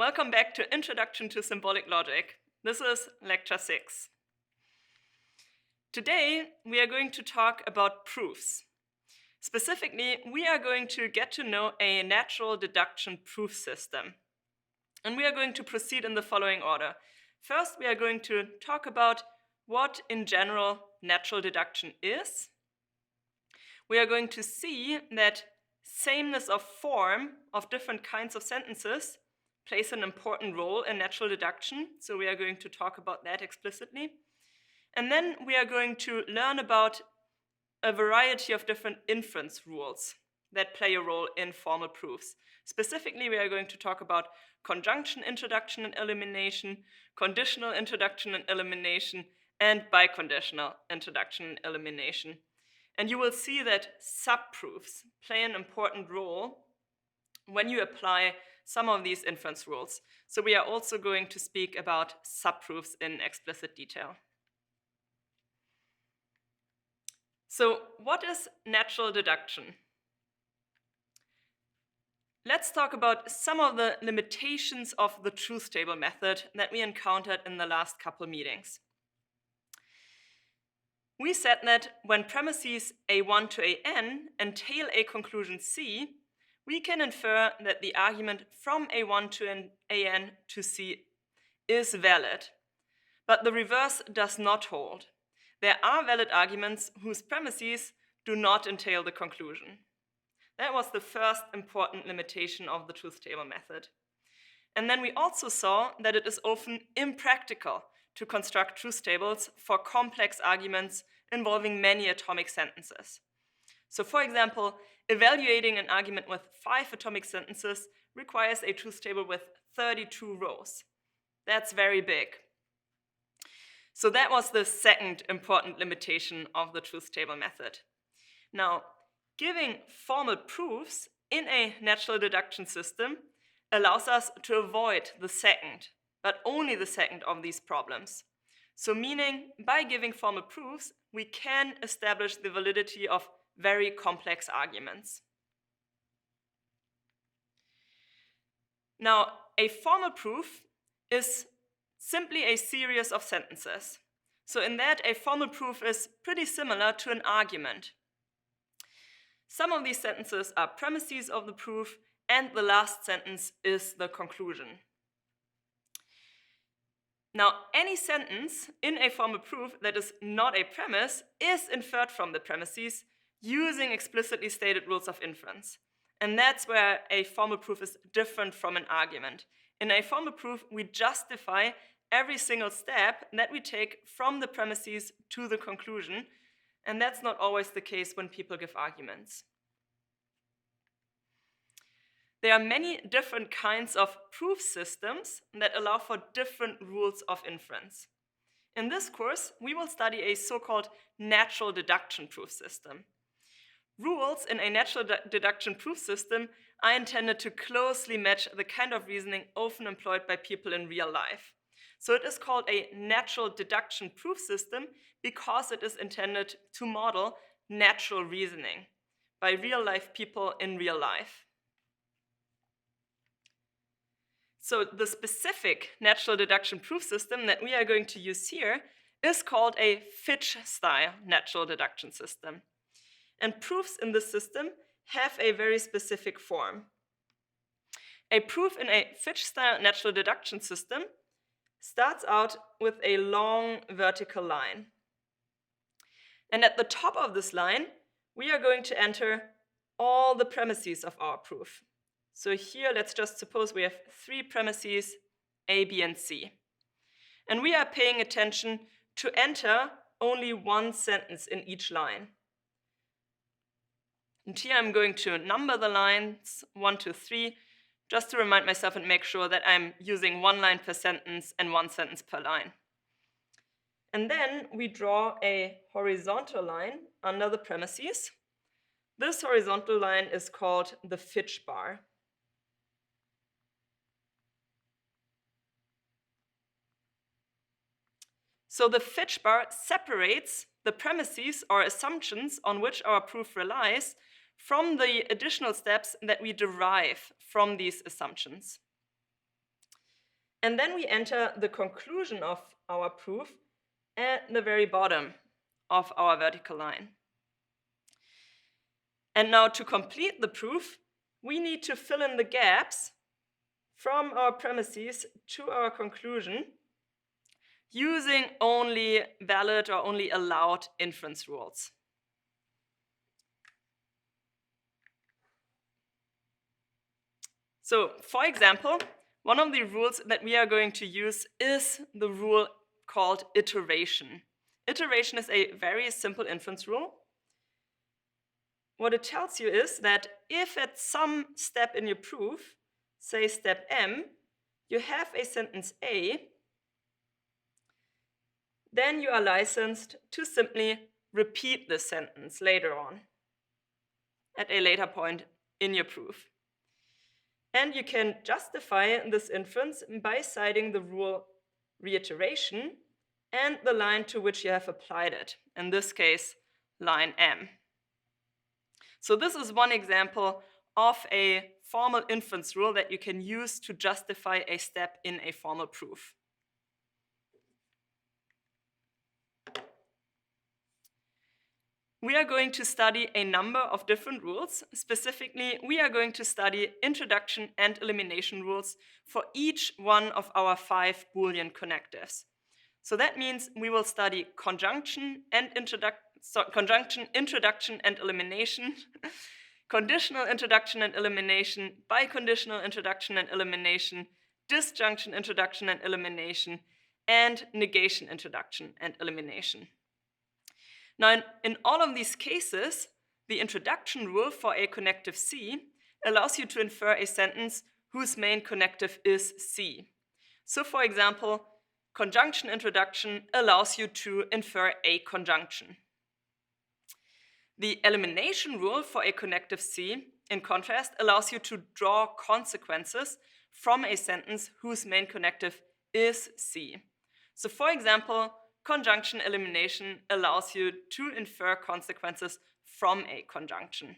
Welcome back to Introduction to Symbolic Logic. This is Lecture 6. Today, we are going to talk about proofs. Specifically, we are going to get to know a natural deduction proof system. And we are going to proceed in the following order. First, we are going to talk about what, in general, natural deduction is. We are going to see that sameness of form of different kinds of sentences plays an important role in natural deduction, so we are going to talk about that explicitly. And then we are going to learn about a variety of different inference rules that play a role in formal proofs. Specifically, we are going to talk about conjunction introduction and elimination, conditional introduction and elimination, and biconditional introduction and elimination. And you will see that subproofs play an important role when you apply some of these inference rules. So we are also going to speak about subproofs in explicit detail. So what is natural deduction? Let's talk about some of the limitations of the truth table method that we encountered in the last couple meetings. We said that when premises A1 to AN entail a conclusion C, we can infer that the argument from A1 to AN to C is valid, but the reverse does not hold. There are valid arguments whose premises do not entail the conclusion. That was the first important limitation of the truth table method. And then we also saw that it is often impractical to construct truth tables for complex arguments involving many atomic sentences. So for example, evaluating an argument with 5 atomic sentences requires a truth table with 32 rows. That's very big. So that was the second important limitation of the truth table method. Now, giving formal proofs in a natural deduction system allows us to avoid the second, but only the second of these problems. So meaning, by giving formal proofs, we can establish the validity of very complex arguments. Now, a formal proof is simply a series of sentences. So in that, a formal proof is pretty similar to an argument. Some of these sentences are premises of the proof, and the last sentence is the conclusion. Now, any sentence in a formal proof that is not a premise is inferred from the premises using explicitly stated rules of inference. And that's where a formal proof is different from an argument. In a formal proof, we justify every single step that we take from the premises to the conclusion, and that's not always the case when people give arguments. There are many different kinds of proof systems that allow for different rules of inference. In this course, we will study a so-called natural deduction proof system. Rules in a natural deduction proof system are intended to closely match the kind of reasoning often employed by people in real life. So it is called a natural deduction proof system because it is intended to model natural reasoning by real-life people in real life. So the specific natural deduction proof system that we are going to use here is called a Fitch-Style natural deduction system. And proofs in this system have a very specific form. A proof in a Fitch-Style natural deduction system starts out with a long vertical line. And at the top of this line, we are going to enter all the premises of our proof. So here, let's just suppose we have 3 premises, A, B, and C. And we are paying attention to enter only one sentence in each line. And here I'm going to number the lines 1 to 3, just to remind myself and make sure that I'm using 1 line per sentence and 1 sentence per line. And then we draw a horizontal line under the premises. This horizontal line is called the Fitch bar. So the Fitch bar separates the premises or assumptions on which our proof relies from the additional steps that we derive from these assumptions. And then we enter the conclusion of our proof at the very bottom of our vertical line. And now to complete the proof, we need to fill in the gaps from our premises to our conclusion using only valid or only allowed inference rules. So, for example, one of the rules that we are going to use is the rule called iteration. Iteration is a very simple inference rule. What it tells you is that if at some step in your proof, say step M, you have a sentence A, then you are licensed to simply repeat this sentence later on, at a later point in your proof. And you can justify this inference by citing the rule reiteration and the line to which you have applied it, in this case, line M. So this is one example of a formal inference rule that you can use to justify a step in a formal proof. We are going to study a number of different rules. Specifically, we are going to study introduction and elimination rules for each one of our 5 Boolean connectives. So that means we will study conjunction, introduction and elimination, conditional introduction and elimination, biconditional introduction and elimination, disjunction introduction and elimination, and negation introduction and elimination. Now, in all of these cases, the introduction rule for a connective C allows you to infer a sentence whose main connective is C. So, for example, conjunction introduction allows you to infer a conjunction. The elimination rule for a connective C, in contrast, allows you to draw consequences from a sentence whose main connective is C. So, for example, conjunction elimination allows you to infer consequences from a conjunction.